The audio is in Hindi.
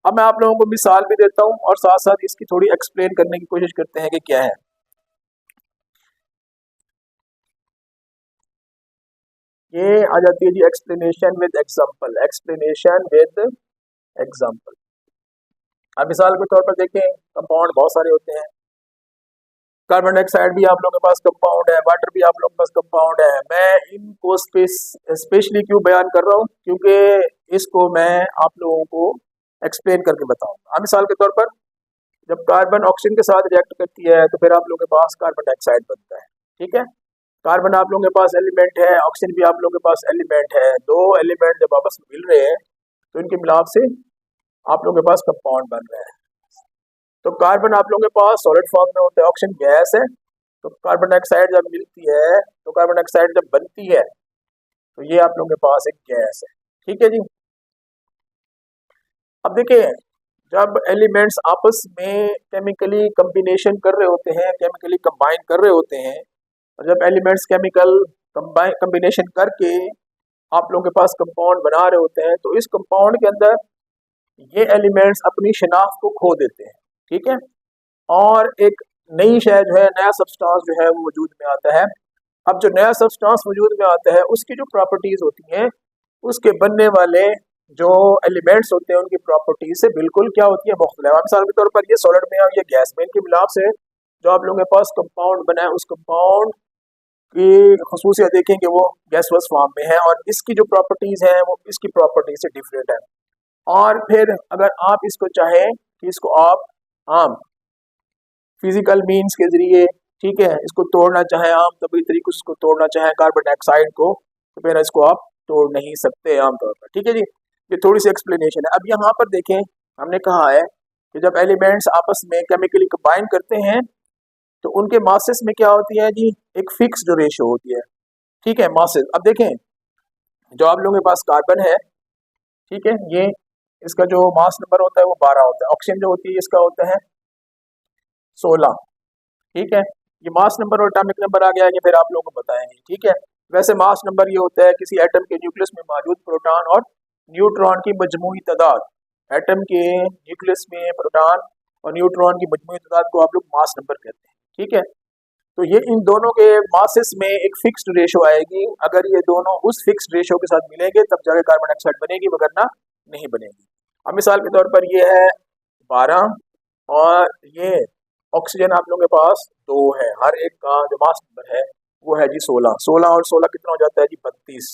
अब मैं आप लोगों को मिसाल भी देता हूँ और साथ साथ इसकी थोड़ी एक्सप्लेन करने की कोशिश करते हैं कि क्या है। ये आ जाती है जी explanation with example, explanation with example. अब मिसाल के तौर पर देखें, कंपाउंड बहुत सारे होते हैं। कार्बन डाइऑक्साइड भी आप लोगों के पास कंपाउंड है, वाटर भी आप लोगों के पास कंपाउंड है। मैं इनको स्पेशली क्यों बयान कर रहा हूँ, क्योंकि इसको मैं आप लोगों को एक्सप्लेन करके बताऊंगा। अब मिसाल के तौर पर जब कार्बन ऑक्सीजन के साथ रिएक्ट करती है तो फिर आप लोगों के पास कार्बन डाइऑक्साइड बनता है। ठीक है, कार्बन आप लोगों के पास एलिमेंट है, ऑक्सीजन भी आप लोगों के पास एलिमेंट है। दो एलिमेंट जब आपस में मिल रहे हैं तो इनके मिलाप से आप लोगों के पास कंपाउंड बन रहा है। तो कार्बन आप लोगों के पास सॉलिड फॉर्म में होता है, ऑक्सीजन गैस है। तो कार्बन डाइऑक्साइड जब मिलती है, तो कार्बन डाइऑक्साइड जब बनती है तो ये आप लोगों के पास एक गैस है। ठीक है जी। अब देखिए, जब एलिमेंट्स आपस में केमिकली कम्बिनेशन कर रहे होते हैं, केमिकली कंबाइन कर रहे होते हैं, और जब एलिमेंट्स केमिकल कम्बिनेशन करके आप लोगों के पास कंपाउंड बना रहे होते हैं, तो इस कंपाउंड के अंदर ये एलिमेंट्स अपनी शनाख्त को खो देते हैं। ठीक है, और एक नई शय जो है, नया सब्सटेंस जो है वो वजूद में आता है। अब जो नया सब्सटेंस वजूद में आता है उसकी जो प्रॉपर्टीज होती हैं, उसके बनने वाले जो एलिमेंट्स होते हैं उनकी प्रॉपर्टीज से बिल्कुल क्या होती है, मुख्तलिफ। मिसाल के तौर पर ये सॉलिड में और ये गैस में, इनके मिलाप से जो आप लोगों के पास कंपाउंड बना है, उस कंपाउंड की खसूसियत देखें कि वो गैसवस फॉर्म में है, और इसकी जो प्रॉपर्टीज हैं वो इसकी प्रॉपर्टीज से डिफरेंट है। और फिर अगर आप इसको चाहें कि इसको आप आम फिजिकल मीन्स के जरिए, ठीक है, इसको तोड़ना चाहें, आम तभी तरीके से इसको तोड़ना चाहें कार्बन डाइऑक्साइड को, तो फिर इसको आप तोड़ नहीं सकते आमतौर पर। ठीक है जी, ये थोड़ी सी एक्सप्लेनेशन है। अब यहाँ पर देखें, हमने कहा है कि जब एलिमेंट्स आपस में केमिकली कंबाइन करते हैं तो उनके मासेस में क्या होती है जी, एक फिक्स जो रेशो होती है। ठीक है, मासेस। अब देखें, जो आप लोगों के पास कार्बन है, ठीक है, ये इसका जो मास नंबर होता है वो 12 होता है। ऑक्सीजन जो होती है इसका होता है 16। ठीक है, ये मास नंबर और एटॉमिक नंबर आ गया है, ये फिर आप लोगों को बताएंगे। ठीक है, वैसे मास नंबर ये होता है किसी एटम के न्यूक्लियस में मौजूद प्रोटॉन और न्यूट्रॉन की मजमूई तादाद। एटम के न्यूक्लियस में प्रोटॉन और न्यूट्रॉन की मजमूई तादाद को आप लोग मास नंबर कहते हैं। ठीक है, तो ये इन दोनों के मासेस में एक फिक्स्ड रेशो आएगी। अगर ये दोनों उस फिक्स्ड रेशो के साथ मिलेंगे तब जाके कार्बन डाइऑक्साइड बनेगी, वगरना नहीं बनेगी। अब मिसाल के तौर पर ये है 12, और ये ऑक्सीजन आप लोगों के पास 2 है। हर एक का जो मास नंबर है वो है जी 16। 16 और 16 कितना हो जाता है जी 32।